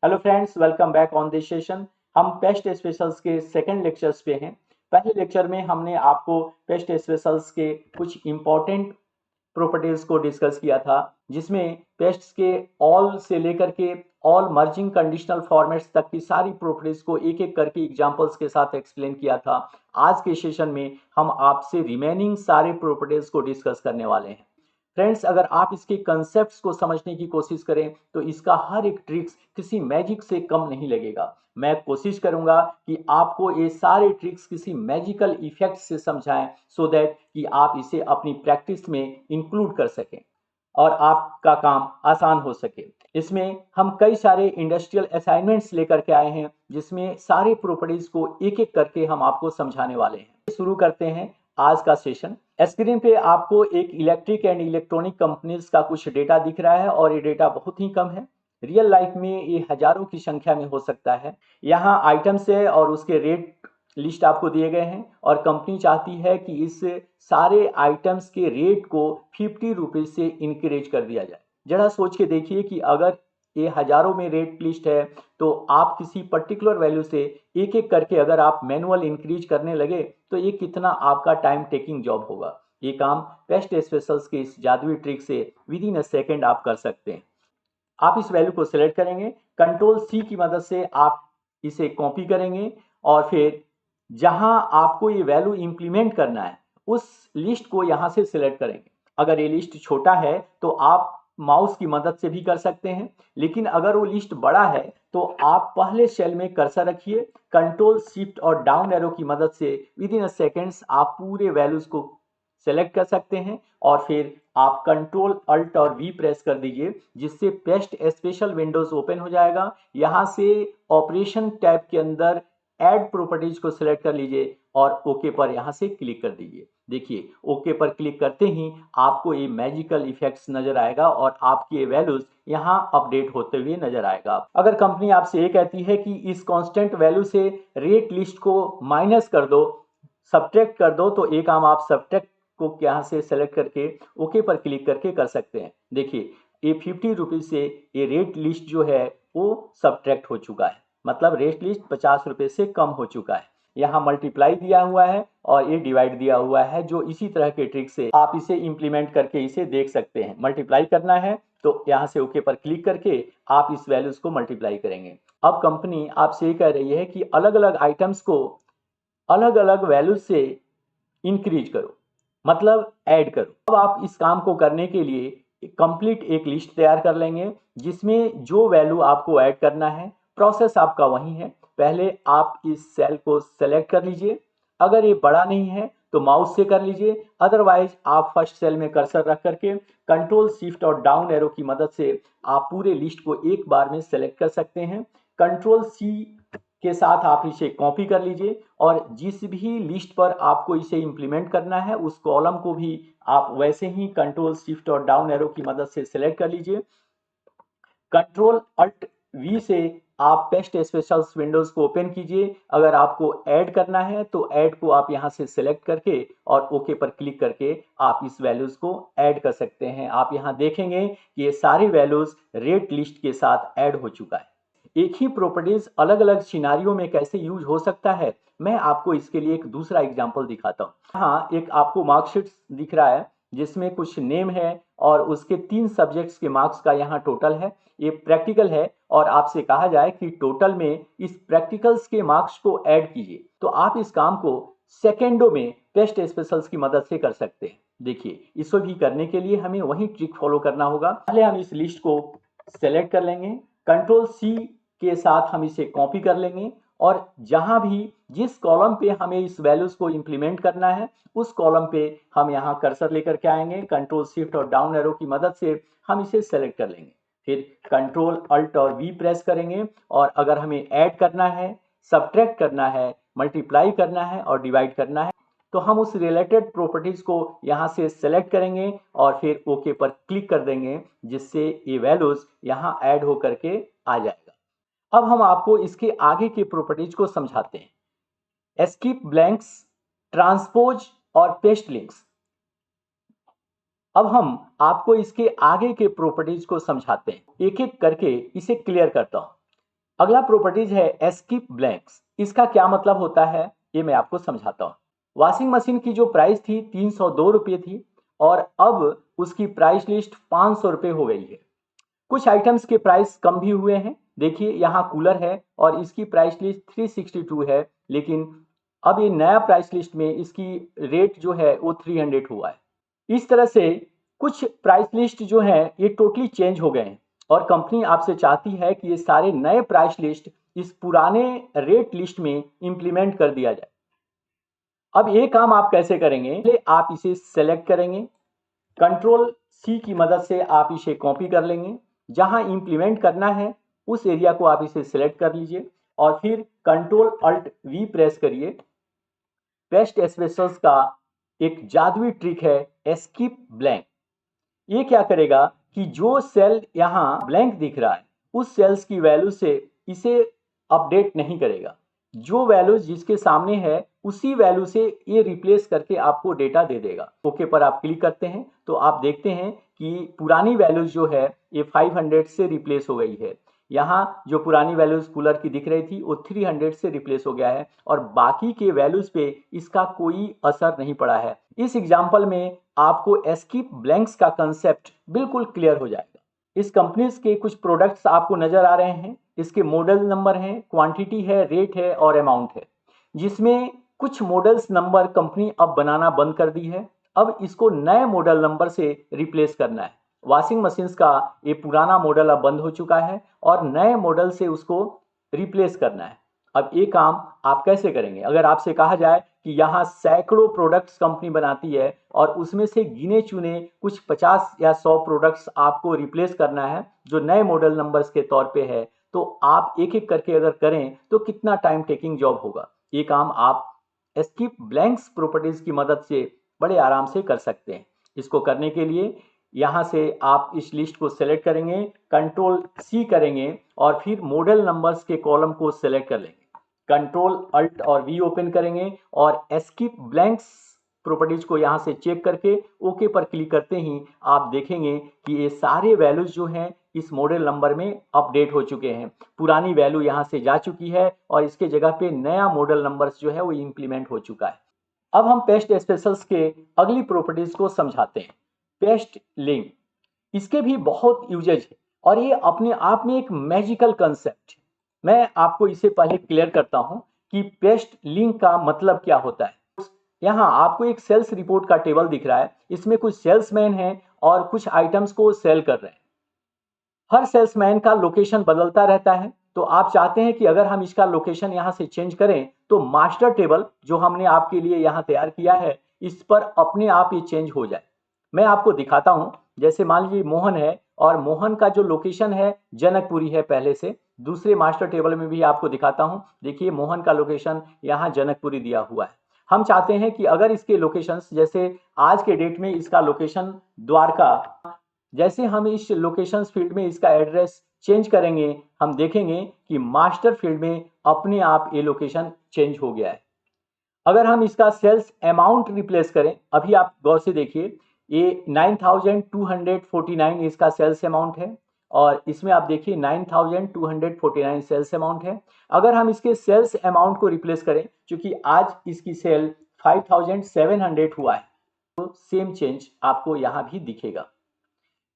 Hello friends, welcome back on this session. हम paste specials के second lectures पे हैं। पहले लेक्चर में हमने आपको पेस्ट स्पेशल्स के कुछ इंपॉर्टेंट प्रॉपर्टीज को डिस्कस किया था, जिसमें पेस्ट्स के ऑल से लेकर के ऑल मर्जिंग कंडीशनल फॉर्मेट्स तक की सारी प्रॉपर्टीज को एक एक करके एग्जांपल्स के साथ एक्सप्लेन किया था। आज के सेशन में हम आपसे रिमेनिंग सारे प्रॉपर्टीज को डिस्कस करने वाले हैं। फ्रेंड्स, अगर आप इसके कंसेप्ट्स को समझने की कोशिश करें तो इसका हर एक ट्रिक्स किसी मैजिक से कम नहीं लगेगा। मैं कोशिश करूंगा कि आपको ये सारे ट्रिक्स किसी मैजिकल इफेक्ट से समझाएं, सो दैट कि आप इसे अपनी प्रैक्टिस में इंक्लूड कर सकें और आपका काम आसान हो सके। इसमें हम कई सारे इंडस्ट्रियल असाइनमेंट्स लेकर के आए हैं, जिसमें सारे प्रॉपर्टीज को एक एक करके हम आपको समझाने वाले हैं। शुरू करते हैं आज का सेशन। स्क्रीन पे आपको एक इलेक्ट्रिक एंड इलेक्ट्रॉनिक कंपनीज का कुछ डेटा दिख रहा है और ये डेटा बहुत ही कम है। रियल लाइफ में ये हजारों की संख्या में हो सकता है। यहाँ आइटम्स है और उसके रेट लिस्ट आपको दिए गए हैं और कंपनी चाहती है कि इस सारे आइटम्स के रेट को 50 रुपीज से इंक्रीज कर दिया जाए। जरा सोच के देखिए कि अगर ये हजारों में रेट लिस्ट है तो आप किसी पर्टिकुलर वैल्यू से एक एक करके अगर आप मैनुअल इंक्रीज करने लगे तो ये कितना आपका टाइम टेकिंग जॉब होगा। ये काम पेस्ट स्पेशल्स के इस जादुई ट्रिक से विद इन अ सेकेंड आप कर सकते हैं। आप इस वैल्यू को सिलेक्ट करेंगे, कंट्रोल सी की मदद से आप इसे कॉपी करेंगे और फिर जहां आपको ये वैल्यू इंप्लीमेंट करना है उस लिस्ट को यहां से सिलेक्ट करेंगे। अगर ये लिस्ट छोटा है तो आप माउस की मदद से भी कर सकते हैं, लेकिन अगर वो लिस्ट बड़ा है तो आप पहले सेल में कर्सर रखिए, कंट्रोल शिफ्ट और डाउन एरो की मदद से विद इन सेकेंड्स आप पूरे वैल्यूज को सेलेक्ट कर सकते हैं और फिर आप कंट्रोल अल्ट और वी प्रेस कर दीजिए, जिससे पेस्ट स्पेशल विंडोज ओपन हो जाएगा। यहां से ऑपरेशन टैब के अंदर ऐड प्रॉपर्टीज को सिलेक्ट कर लीजिए और ओके पर यहां से क्लिक कर दीजिए। देखिए, ओके पर क्लिक करते ही आपको ये मैजिकल इफेक्ट्स नजर आएगा और आपकी ये वैल्यूज यहाँ अपडेट होते हुए नजर आएगा। अगर कंपनी आपसे ये कहती है कि इस कांस्टेंट वैल्यू से रेट लिस्ट को माइनस कर दो, सब्ट्रैक्ट कर दो, तो एक काम आप सब्ट्रैक्ट को यहाँ से सेलेक्ट करके ओके पर क्लिक करके कर सकते हैं। देखिए, ये 50 रुपीज से ये रेट लिस्ट जो है वो सब्ट्रैक्ट हो चुका है, मतलब रेट लिस्ट 50 रुपए से कम हो चुका है। यहाँ मल्टीप्लाई दिया हुआ है और ये डिवाइड दिया हुआ है, जो इसी तरह के ट्रिक से आप इसे इंप्लीमेंट करके इसे देख सकते हैं। मल्टीप्लाई करना है तो यहाँ से ओके पर क्लिक करके आप इस वैल्यूज को मल्टीप्लाई करेंगे। अब कंपनी आपसे ये कह रही है कि अलग अलग आइटम्स को अलग अलग वैल्यू से इंक्रीज करो, मतलब ऐड करो। अब आप इस काम को करने के लिए कंप्लीट एक लिस्ट तैयार कर लेंगे, जिसमें जो वैल्यू आपको ऐड करना है प्रोसेस आपका वही है। पहले आप इस सेल को सेलेक्ट कर लीजिए, अगर ये बड़ा नहीं है तो माउस से कर लीजिए, अदरवाइज आप फर्स्ट सेल में कर्सर रख करके कंट्रोल शिफ्ट और डाउन एरो की मदद से आप पूरे लिस्ट को एक बार में सेलेक्ट कर सकते हैं। कंट्रोल सी के साथ आप इसे कॉपी कर लीजिए और जिस भी लिस्ट पर आपको इसे इंप्लीमेंट करना है उस कॉलम को भी आप वैसे ही कंट्रोल शिफ्ट और डाउन एरो की मदद से सिलेक्ट कर लीजिए। कंट्रोल अल्ट वी से आप पेस्ट स्पेशल्स विंडोज को ओपन कीजिए। अगर आपको ऐड करना है तो ऐड को आप यहां से सिलेक्ट करके और ओके पर क्लिक करके आप इस वैल्यूज को ऐड कर सकते हैं। आप यहां देखेंगे कि ये सारी वैल्यूज रेट लिस्ट के साथ ऐड हो चुका है। एक ही प्रॉपर्टीज अलग अलग सिनारियों में कैसे यूज हो सकता है, मैं आपको इसके लिए एक दूसरा एग्जांपल दिखाता हूँ। हाँ, एक आपको मार्कशीट दिख रहा है जिसमें कुछ नेम है और उसके 3 सब्जेक्ट्स के मार्क्स का यहाँ टोटल है। ये प्रैक्टिकल है और आपसे कहा जाए कि टोटल में इस प्रैक्टिकल्स के मार्क्स को ऐड कीजिए, तो आप इस काम को सेकेंडों में पेस्ट स्पेशल्स की मदद से कर सकते हैं। देखिए, इसको भी करने के लिए हमें वही ट्रिक फॉलो करना होगा। पहले हम इस लिस्ट को सेलेक्ट कर लेंगे, कंट्रोल सी के साथ हम इसे कॉपी कर लेंगे और जहां भी जिस कॉलम पे हमें इस वैल्यूज को इंप्लीमेंट करना है उस कॉलम पे हम यहाँ कर्सर लेकर के आएंगे, कंट्रोल शिफ्ट और डाउन एरो की मदद से हम इसे सेलेक्ट कर लेंगे। फिर कंट्रोल अल्ट और वी प्रेस करेंगे और अगर हमें ऐड करना है, सब्ट्रैक्ट करना है, मल्टीप्लाई करना है और डिवाइड करना है तो हम उस रिलेटेड प्रॉपर्टीज को यहाँ से सेलेक्ट करेंगे और फिर ओके पर क्लिक कर देंगे, जिससे ये वैल्यूज यहाँ ऐड होकर के आ जाएगा। अब हम आपको इसके आगे की प्रॉपर्टीज को समझाते हैं। स्किप ब्लैंक्स, ट्रांसपोज और पेस्ट लिंक्स। अब हम आपको इसके आगे के प्रॉपर्टीज को समझाते हैं, एक एक करके इसे क्लियर करता हूं। अगला प्रॉपर्टीज है एस्किप ब्लैंक्स। इसका क्या मतलब होता है ये मैं आपको समझाता हूं। वॉशिंग मशीन की जो प्राइस थी 302 रुपये थी और अब उसकी प्राइस लिस्ट 500 रुपये हो गई है। कुछ आइटम्स के प्राइस कम भी हुए हैं। देखिए यहाँ कूलर है और इसकी प्राइस लिस्ट 362 है, लेकिन अब ये नया प्राइस लिस्ट में इसकी रेट जो है वो 300 हुआ है। इस तरह से कुछ प्राइस लिस्ट जो है ये टोटली चेंज हो गए हैं और कंपनी आपसे चाहती है कि ये सारे नए प्राइस लिस्ट इस पुराने रेट लिस्ट में इंप्लीमेंट कर दिया जाए। अब ये काम आप कैसे करेंगे, पहले आप इसे सेलेक्ट करेंगे, कंट्रोल सी की मदद से आप इसे कॉपी कर लेंगे। जहां इंप्लीमेंट करना है उस एरिया को आप इसे सिलेक्ट कर लीजिए और फिर कंट्रोल अल्ट वी प्रेस करिए। पेस्ट स्पेशल्स का एक जादुई ट्रिक है एस्किप ब्लैंक। ये क्या करेगा कि जो सेल यहाँ ब्लैंक दिख रहा है उस सेल्स की वैल्यू से इसे अपडेट नहीं करेगा। जो वैल्यू जिसके सामने है उसी वैल्यू से ये रिप्लेस करके आपको डेटा दे देगा। ओके पर आप क्लिक करते हैं तो आप देखते हैं कि पुरानी वैल्यूज जो है ये 500 से रिप्लेस हो गई है। यहाँ जो पुरानी वैल्यूज कूलर की दिख रही थी वो 300 से रिप्लेस हो गया है और बाकी के वैल्यूज पे इसका कोई असर नहीं पड़ा है। इस एग्जाम्पल में आपको एस्किप ब्लैंक्स का कंसेप्ट बिल्कुल क्लियर हो जाएगा। इस कंपनीज के कुछ प्रोडक्ट्स आपको नजर आ रहे हैं। इसके मॉडल नंबर हैं, क्वांटिटी है, रेट है और अमाउंट है, जिसमें कुछ मॉडल्स नंबर कंपनी अब बनाना बंद कर दी है। अब इसको नए मॉडल नंबर से रिप्लेस करना है। वॉशिंग मशीन्स का ये पुराना मॉडल अब बंद हो चुका है और नए मॉडल से उसको रिप्लेस करना है। अब ये काम आप कैसे करेंगे? अगर आपसे कहा जाए कि यहाँ सैकड़ों प्रोडक्ट्स कंपनी बनाती है और उसमें से गिने चुने कुछ 50 या 100 प्रोडक्ट्स आपको रिप्लेस करना है जो नए मॉडल नंबर्स के तौर पे है, तो आप एक एक करके अगर करें तो कितना टाइम टेकिंग जॉब होगा। ये काम आप एस्किप ब्लैंक्स प्रॉपर्टीज की मदद से बड़े आराम से कर सकते हैं। इसको करने के लिए यहाँ से आप इस लिस्ट को सेलेक्ट करेंगे, कंट्रोल सी करेंगे और फिर मॉडल नंबर्स के कॉलम को सेलेक्ट कर लेंगे। कंट्रोल अल्ट और वी ओपन करेंगे और एस्किप ब्लैंक्स प्रॉपर्टीज को यहाँ से चेक करके ओके पर क्लिक करते ही आप देखेंगे कि ये सारे वैल्यूज जो हैं इस मॉडल नंबर में अपडेट हो चुके हैं। पुरानी वैल्यू यहाँ से जा चुकी है और इसके जगह पे नया मॉडल नंबर्स जो है वो इंप्लीमेंट हो चुका है। अब हम पेस्ट स्पेशल्स के अगली प्रॉपर्टीज को समझाते हैं। पेस्ट लिंक, इसके भी बहुत यूजेज है और ये अपने आप में एक मैजिकल कंसेप्ट है। मैं आपको इसे पहले क्लियर करता हूं कि पेस्ट लिंक का मतलब क्या होता है। यहाँ आपको एक सेल्स रिपोर्ट का टेबल दिख रहा है, इसमें कुछ सेल्समैन हैं और कुछ आइटम्स को सेल कर रहे हैं। हर सेल्समैन का लोकेशन बदलता रहता है, तो आप चाहते हैं कि अगर हम इसका लोकेशन यहाँ से चेंज करें तो मास्टर टेबल जो हमने आपके लिए यहाँ तैयार किया है इस पर अपने आप ये चेंज हो जाए। मैं आपको दिखाता हूं। जैसे मान लीजिए मोहन है और मोहन का जो लोकेशन है जनकपुरी है पहले से। दूसरे मास्टर टेबल में भी आपको दिखाता हूं। देखिए मोहन का लोकेशन यहाँ जनकपुरी दिया हुआ है। हम चाहते हैं कि अगर इसके लोकेशंस, जैसे आज के डेट में इसका लोकेशन द्वारका, जैसे हम इस लोकेशंस फील्ड में इसका एड्रेस चेंज करेंगे हम देखेंगे कि मास्टर फील्ड में अपने आप ये लोकेशन चेंज हो गया है। अगर हम इसका सेल्स अमाउंट रिप्लेस करें, अभी आप गौर से देखिए ये 9249 इसका सेल्स अमाउंट है और इसमें आप देखिए 9249 सेल्स अमाउंट है। अगर हम इसके सेल्स अमाउंट को रिप्लेस करें, क्योंकि आज इसकी सेल 5700 हुआ है, तो सेम चेंज आपको यहाँ भी दिखेगा।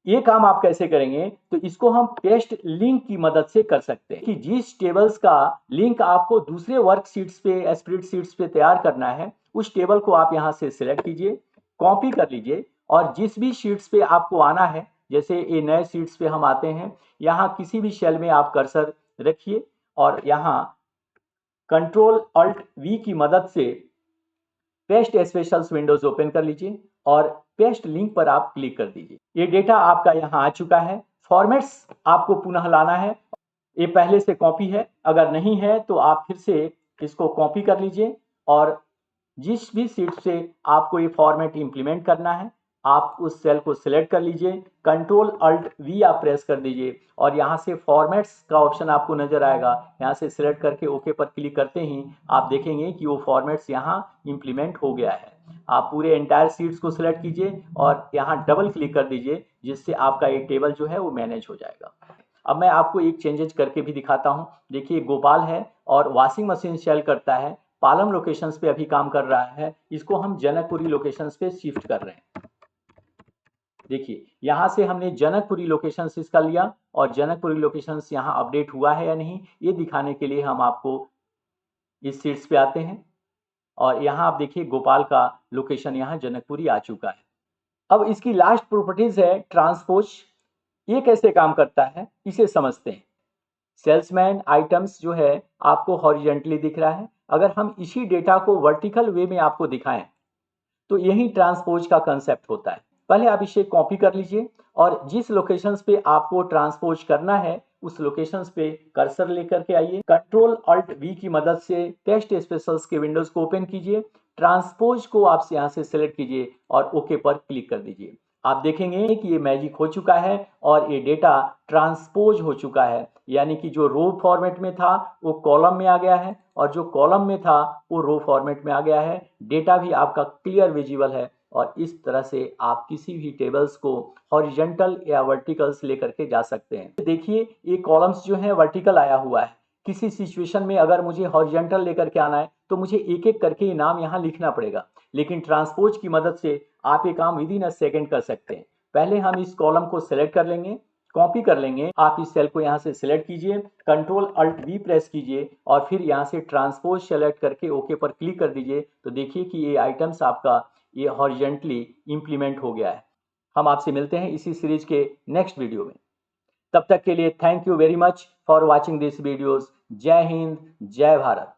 ये काम आप कैसे करेंगे? तो इसको हम पेस्ट लिंक की मदद से कर सकते हैं कि जिस टेबल्स का लिंक आपको दूसरे वर्कशीट्स पे, स्प्रेडशीट्स पे तैयार करना है, उस टेबल को आप यहाँ से सिलेक्ट कीजिए, कॉपी कर लीजिए और जिस भी शीट्स पे आपको आना है, जैसे ये नए शीट्स पे हम आते हैं, यहाँ किसी भी सेल में आप कर्सर रखिए और यहाँ कंट्रोल अल्ट वी की मदद से पेस्ट स्पेशल्स विंडोज ओपन कर लीजिए और पेस्ट लिंक पर आप क्लिक कर दीजिए। ये डेटा आपका यहाँ आ चुका है। फॉर्मेट्स आपको पुनः लाना है। ये पहले से कॉपी है, अगर नहीं है तो आप फिर से इसको कॉपी कर लीजिए और जिस भी सीट से आपको ये फॉर्मेट इंप्लीमेंट करना है आप उस सेल को सिलेक्ट कर लीजिए, कंट्रोल अल्ट वी आप प्रेस कर दीजिए और यहाँ से फॉर्मेट्स का ऑप्शन आपको नजर आएगा। यहाँ से सिलेक्ट करके ओके पर क्लिक करते ही आप देखेंगे कि वो फॉर्मेट्स यहाँ इंप्लीमेंट हो गया है। आप पूरे एंटायर शीट्स को सिलेक्ट कीजिए और यहाँ डबल क्लिक कर दीजिए, जिससे आपका एक टेबल जो है वो मैनेज हो जाएगा। अब मैं आपको एक चेंजेस करके भी दिखाता हूँ। देखिए गोपाल है और वॉशिंग मशीन सेल करता है, पालम लोकेशंस पे अभी काम कर रहा है, इसको हम जनकपुरी लोकेशंस पे शिफ्ट कर रहे हैं। देखिए यहाँ से हमने जनकपुरी लोकेशंस इसका लिया और जनकपुरी लोकेशंस यहाँ अपडेट हुआ है या नहीं, ये दिखाने के लिए हम आपको इस शीट्स पे आते हैं और यहाँ आप देखिए गोपाल का लोकेशन यहाँ जनकपुरी आ चुका है। अब इसकी लास्ट प्रॉपर्टीज है ट्रांसपोज। ये कैसे काम करता है इसे समझते हैं। सेल्समैन आइटम्स जो है आपको हॉरिजेंटली दिख रहा है, अगर हम इसी डेटा को वर्टिकल वे में आपको दिखाएं तो यही ट्रांसपोज का कंसेप्ट होता है। पहले आप इसे कॉपी कर लीजिए और जिस लोकेशंस पे आपको ट्रांसपोज करना है उस लोकेशंस पे कर्सर लेकर के आइए, कंट्रोल अल्ट वी की मदद से पेस्ट स्पेशल्स के विंडोज को ओपन कीजिए, ट्रांसपोज को आप यहाँ से सिलेक्ट कीजिए और ओके पर क्लिक कर दीजिए। आप देखेंगे कि ये मैजिक हो चुका है और ये डेटा ट्रांसपोज हो चुका है, यानी कि जो रो फॉर्मेट में था वो कॉलम में आ गया है और जो कॉलम में था वो रो फॉर्मेट में आ गया है। डेटा भी आपका क्लियर विजिबल है और इस तरह से आप किसी भी टेबल्स को हॉरिजॉन्टल या वर्टिकल्स लेकर के जा सकते हैं। देखिए ये कॉलम्स जो है वर्टिकल आया हुआ है, किसी सिचुएशन में अगर मुझे हॉरिजॉन्टल लेकर के आना है तो मुझे एक एक करके नाम यहाँ लिखना पड़ेगा, लेकिन ट्रांसपोज की मदद से आप ये काम विद इन अ सेकेंड कर सकते हैं। पहले हम इस कॉलम को सिलेक्ट कर लेंगे, कॉपी कर लेंगे, आप इस सेल को यहाँ से सिलेक्ट कीजिए, कंट्रोल अल्ट वी प्रेस कीजिए और फिर यहाँ से ट्रांसपोज सेलेक्ट करके ओके पर क्लिक कर दीजिए। तो देखिए कि ये आइटम्स आपका ये हॉरिजॉन्टली इंप्लीमेंट हो गया है। हम आपसे मिलते हैं इसी सीरीज के नेक्स्ट वीडियो में। तब तक के लिए thank you very much for watching this videos. जय हिंद, जय भारत।